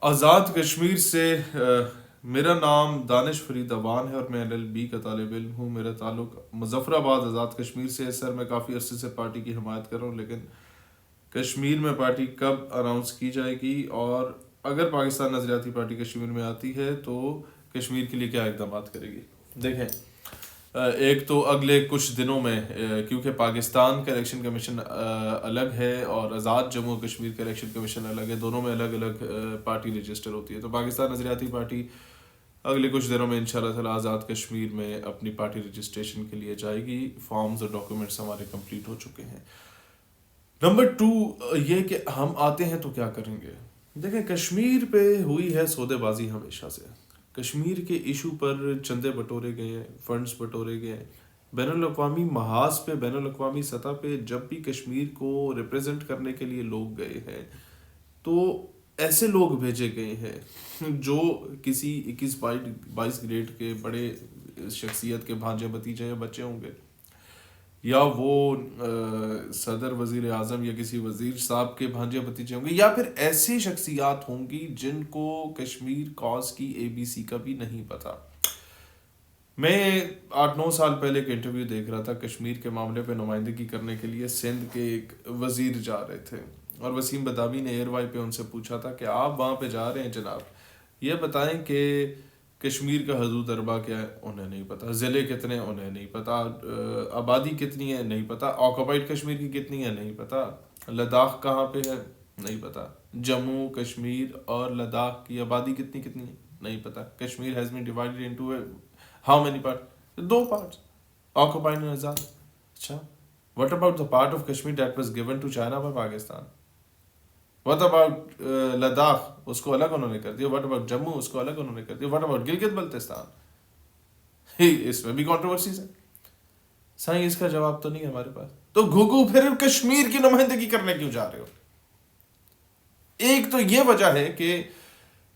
آزاد کشمیر سے میرا نام دانش فرید اوان ہے اور میں LLB کا طالب علم ہوں. میرا تعلق مظفر آباد آزاد کشمیر سے ہے. سر میں کافی عرصے سے پارٹی کی حمایت کر رہا ہوں، لیکن کشمیر میں پارٹی کب اناؤنس کی جائے گی اور اگر پاکستان نظریاتی پارٹی کشمیر میں آتی ہے تو کشمیر کے لیے کیا اقدامات کرے گی؟ دیکھیں، ایک تو اگلے کچھ دنوں میں کیونکہ پاکستان کا الیکشن کمیشن الگ ہے اور آزاد جموں کشمیر کا الیکشن کمیشن الگ ہے، دونوں میں الگ الگ پارٹی رجسٹر ہوتی ہے. تو پاکستان نظریاتی پارٹی اگلے کچھ دنوں میں انشاءاللہ تعالی آزاد کشمیر میں اپنی پارٹی رجسٹریشن کے لیے جائے گی. فارمز اور ڈاکیومنٹس ہمارے کمپلیٹ ہو چکے ہیں. نمبر 2 یہ کہ ہم آتے ہیں تو کیا کریں گے. دیکھیں، کشمیر پہ ہوئی ہے سودے بازی ہمیشہ سے. کشمیر کے ایشو پر چندے بٹورے گئے ہیں، فنڈز بٹورے گئے ہیں. بین الاقوامی محاذ پہ، بین الاقوامی سطح پہ جب بھی کشمیر کو ریپرزینٹ کرنے کے لیے لوگ گئے ہیں تو ایسے لوگ بھیجے گئے ہیں جو کسی 21-22 گریڈ کے بڑے شخصیت کے بھانجے بتیجے یا بچے ہوں گے، یا وہ صدر وزیر اعظم یا کسی وزیر صاحب کے بھانجے بتیجے ہوں گے، یا پھر ایسی شخصیات ہوں گی جن کو کشمیر کاز کی ABC کا بھی نہیں پتا. میں 8-9 سال پہلے ایک انٹرویو دیکھ رہا تھا، کشمیر کے معاملے پہ نمائندگی کرنے کے لیے سندھ کے ایک وزیر جا رہے تھے اور وسیم بداوی نے ایئر وائی پہ ان سے پوچھا تھا کہ آپ وہاں پہ جا رہے ہیں جناب، یہ بتائیں کہ کشمیر کا حدود اربع کیا ہے؟ انہیں نہیں پتا. ضلع کتنے؟ انہیں نہیں پتا. آبادی کتنی ہے؟ نہیں پتا. آکوپائڈ کشمیر کی کتنی ہے؟ نہیں پتا. لداخ کہاں پہ ہے؟ نہیں پتا. جموں کشمیر اور لداخ کی آبادی کتنی ہے؟ نہیں پتا. Kashmir has been divided into how many part? 2 parts, occupied and Azad. اچھا، what about the part of Kashmir that was given to China by Pakistan? What about Ladakh? اس کو الگ انہوں نے کر دیا. What about Jammu? اس کو الگ انہوں نے کر دیا. What about Gilgit Baltistan? اس میں بھی کنٹروورسیز ہیں. سائیں اس کا جواب تو نہیں ہے ہمارے پاس. تو گھگو پھر کشمیر کی نمائندگی کرنے کیوں جا رہے ہو؟ ایک تو یہ وجہ ہے کہ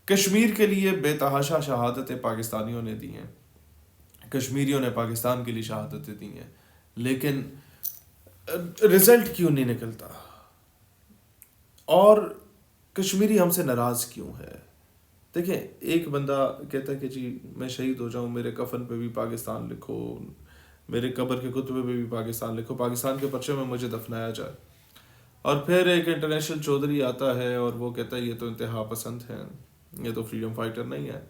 کشمیر کے لیے بے تحاشا شہادتیں پاکستانیوں نے دی ہیں، کشمیریوں نے پاکستان کے لیے شہادتیں دی ہیں، لیکن رزلٹ کیوں نہیں نکلتا اور کشمیری ہم سے ناراض کیوں ہے؟ دیکھیں، ایک بندہ کہتا ہے کہ جی میں شہید ہو جاؤں، میرے کفن پہ بھی پاکستان لکھو، میرے قبر کے کتبے پہ بھی پاکستان لکھو، پاکستان کے پرچے میں مجھے دفنایا جائے. اور پھر ایک انٹرنیشنل چودھری آتا ہے اور وہ کہتا ہے یہ تو انتہا پسند ہے، یہ تو فریڈم فائٹر نہیں ہے.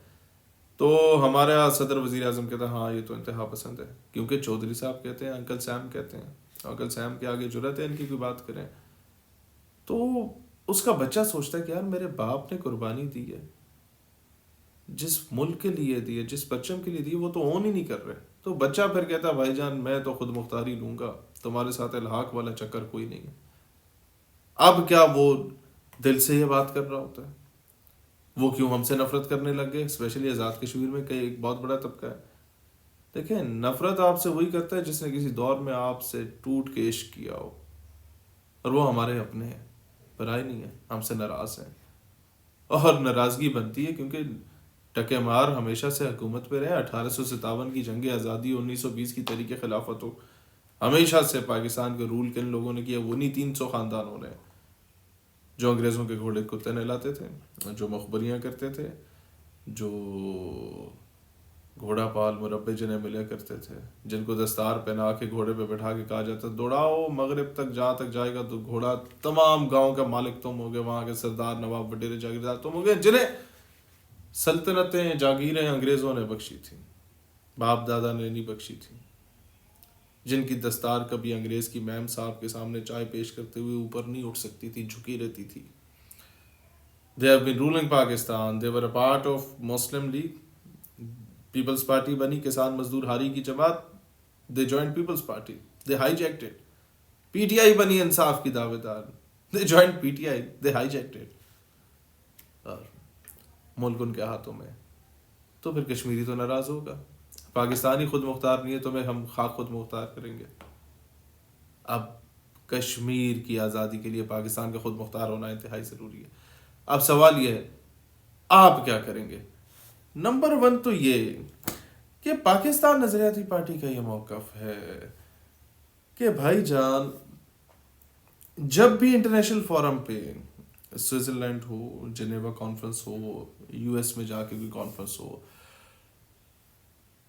تو ہمارا صدر وزیر اعظم کہتا ہے ہاں یہ تو انتہا پسند ہے، کیونکہ چودھری صاحب کہتے ہیں، انکل سیم کہتے ہیں. انکل سیم کے آگے جرأت ہے ان کی کوئی بات کریں؟ تو اس کا بچہ سوچتا ہے کہ یار میرے باپ نے قربانی دی ہے، جس ملک کے لیے دی ہے، جس پرچم کے لیے دی ہے، وہ تو اون ہی نہیں کر رہے. تو بچہ پھر کہتا ہے بھائی جان میں تو خود مختاری لوں گا، تمہارے ساتھ الحاق والا چکر کوئی نہیں ہے. اب کیا وہ دل سے یہ بات کر رہا ہوتا ہے؟ وہ کیوں ہم سے نفرت کرنے لگ گئے؟ اسپیشلی آزاد کشمیر میں کئی ایک بہت بڑا طبقہ ہے. دیکھیں، نفرت آپ سے وہی کرتا ہے جس نے کسی دور میں آپ سے ٹوٹ کے عشق کیا ہو، اور وہ ہمارے اپنے ہیں، برائے نہیں ہے، ہم سے ناراض ہیں. اور ناراضگی بنتی ہے کیونکہ ٹکے مار ہمیشہ سے حکومت پہ رہے. 1857 کی جنگ آزادی، 1920 کی تحریک خلافت ہو، ہمیشہ سے پاکستان کے رول کن لوگوں نے کیا؟ وہ نہیں 300 خاندانوں نے جو انگریزوں کے گھوڑے کتے نہلاتے تھے، جو مخبریاں کرتے تھے، جو گھوڑا پال مربے جنہیں ملیا کرتے تھے، جن کو دستار پہنا کے گھوڑے پہ بٹھا کے کہا جاتا دوڑاؤ مغرب تک، جہاں تک جائے گا تو گھوڑا. تمام گاؤں کا مالک تم ہو گے، وہاں کے سردار نواب وڈیرے جاگیردار تم ہو گے، جنہیں سلطنتیں جاگیریں انگریزوں نے بخشی تھی، باپ دادا نے نہیں بخشی تھی، جن کی دستار کبھی انگریز کی میم صاحب کے سامنے چائے پیش کرتے ہوئے اوپر نہیں اٹھ سکتی تھی، جھکی رہتی تھی. They have been ruling Pakistan. They were a part of Muslim League. Peoples party بنی، کسان مزدور ہاری کی جماعت، the joint peoples party, the hijacked it. PTI بنی، انصاف کی دعوے دار، the joint PTI، the hijacked it. اور ملک ان کے ہاتھوں میں. تو پھر کشمیری تو ناراض ہوگا. پاکستانی خود مختار نہیں ہے تو ہم خاک خود مختار کریں گے. اب کشمیر کی آزادی کے لیے پاکستان کا خود مختار ہونا انتہائی ضروری ہے. اب سوال یہ ہے آپ کیا کریں گے؟ نمبر 1 تو یہ کہ پاکستان نظریاتی پارٹی کا یہ موقف ہے کہ بھائی جان جب بھی انٹرنیشنل فورم پہ سوئٹزرلینڈ ہو, جنیوا کانفرنس ہو, یو ایس میں جا کے کوئی کانفرنس ہو,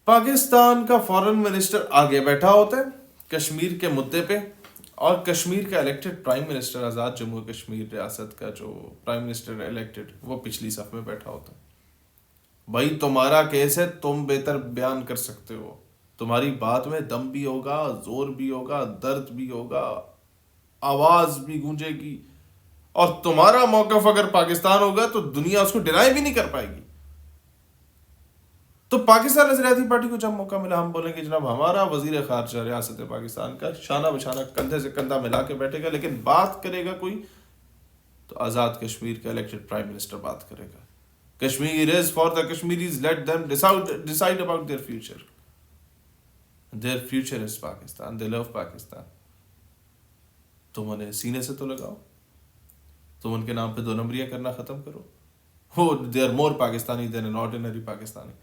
پاکستان کا فارن منسٹر آگے بیٹھا ہوتا ہے کشمیر کے مدعے پہ, اور کشمیر کا الیکٹڈ پرائم منسٹر, آزاد جموں کشمیر ریاست کا جو پرائم منسٹر الیکٹڈ, وہ پچھلی صف میں بیٹھا ہوتا ہے. بھائی تمہارا کیس ہے, تم بہتر بیان کر سکتے ہو, تمہاری بات میں دم بھی ہوگا, زور بھی ہوگا, درد بھی ہوگا, آواز بھی گونجے گی, اور تمہارا موقف اگر پاکستان ہوگا تو دنیا اس کو ڈینائی بھی نہیں کر پائے گی. تو پاکستان نظریاتی پارٹی کو جب موقع ملا, ہم بولیں گے جناب ہمارا وزیر خارجہ ریاست پاکستان کا شانہ بشانہ کندھے سے کندھا ملا کے بیٹھے گا, لیکن بات کرے گا کوئی تو آزاد کشمیر کا الیکٹڈ پرائم منسٹر بات کرے گا. Kashmir is for the Kashmiris, let them decide about their future. Their future is Pakistan, they love Pakistan. تم انہیں سینے سے تو لگاؤ, تم ان کے نام پہ 2 نمبریاں کرنا ختم کرو. they are more Pakistani than an ordinary Pakistani.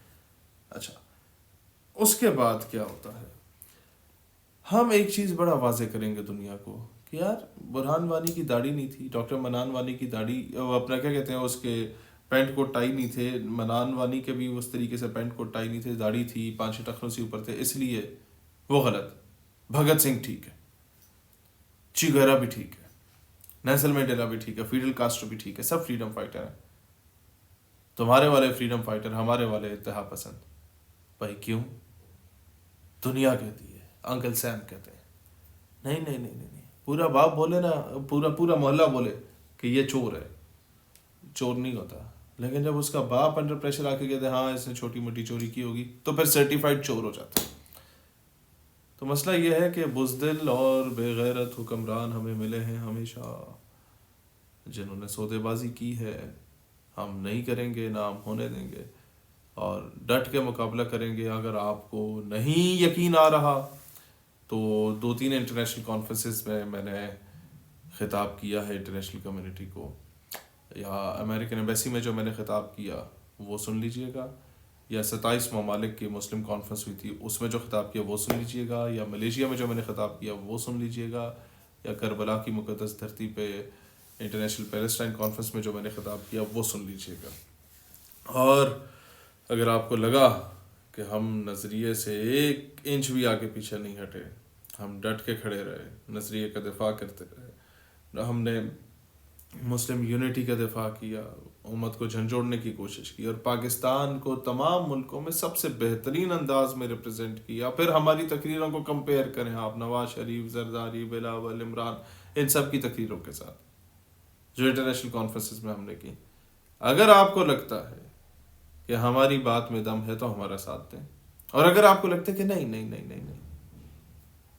اچھا, اس کے بعد کیا ہوتا ہے, ہم ایک چیز بڑا واضح کریں گے دنیا کو کہ یار برہان وانی کی داڑھی نہیں تھی, ڈاکٹر منان وانی کی داڑھی, اپنا کیا کہتے ہیں اس کے پینٹ کو ٹائی نہیں تھے, منان وانی کے بھی اس طریقے سے پینٹ کو ٹائی نہیں تھے, داڑھی تھی, 5-6 ٹخنوں سے اوپر تھے, اس لیے وہ غلط. بھگت سنگھ ٹھیک ہے, چی گہرا بھی ٹھیک ہے, نیلسن منڈیلا بھی ٹھیک ہے, فیڈل کاسٹرو بھی ٹھیک ہے, سب فریڈم فائٹر ہیں. تمہارے والے فریڈم فائٹر, ہمارے والے اتحاد پسند. بھائی کیوں؟ دنیا کہتی ہے, انکل سیم کہتے ہیں, نہیں نہیں نہیں نہیں, پورا باپ بولے نا, پورا محلہ بولے کہ یہ چور ہے, چور نہیں ہوتا. لیکن جب اس کا باپ انڈر پریشر آ کے کہتے ہیں ہاں اس نے چھوٹی موٹی چوری کی ہوگی, تو پھر سرٹیفائڈ چور ہو جاتا ہے. تو مسئلہ یہ ہے کہ بزدل اور بے غیرت حکمران ہمیں ملے ہیں ہمیشہ, جنہوں نے سودے بازی کی ہے. ہم نہیں کریں گے, نہ ہم ہونے دیں گے, اور ڈٹ کے مقابلہ کریں گے. اگر آپ کو نہیں یقین آ رہا تو 2-3 انٹرنیشنل کانفرنسز میں نے خطاب کیا ہے انٹرنیشنل کمیونٹی کو, یا امریکن ایمبیسی میں جو میں نے خطاب کیا وہ سن لیجئے گا, یا 27 ممالک کی مسلم کانفرنس ہوئی تھی اس میں جو خطاب کیا وہ سن لیجئے گا, یا ملیشیا میں جو میں نے خطاب کیا وہ سن لیجئے گا, یا کربلا کی مقدس دھرتی پہ انٹرنیشنل پیلسٹائن کانفرنس میں جو میں نے خطاب کیا وہ سن لیجئے گا. اور اگر آپ کو لگا کہ ہم نظریے سے 1 انچ بھی آگے پیچھے نہیں ہٹے, ہم ڈٹ کے کھڑے رہے, نظریے کا دفاع کرتے رہے, ہم نے مسلم یونٹی کا دفاع کیا, امت کو جھنجھوڑنے کی کوشش کی, اور پاکستان کو تمام ملکوں میں سب سے بہترین انداز میں ریپرزینٹ کیا. پھر ہماری تقریروں کو کمپیئر کریں آپ نواز شریف, زرداری, بلاول, عمران, ان سب کی تقریروں کے ساتھ جو انٹرنیشنل کانفرنسز میں ہم نے کی. اگر آپ کو لگتا ہے کہ ہماری بات میں دم ہے تو ہمارا ساتھ دیں, اور اگر آپ کو لگتا ہے کہ نہیں نہیں نہیں نہیں نہیں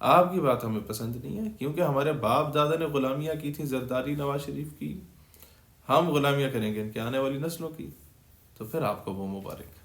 آپ کی بات ہمیں پسند نہیں ہے, کیونکہ ہمارے باپ دادا نے غلامیاں کی تھیں, زرداری, نواز شریف کی, ہم غلامیاں کریں گے ان کے آنے والی نسلوں کی, تو پھر آپ کو وہ مبارک.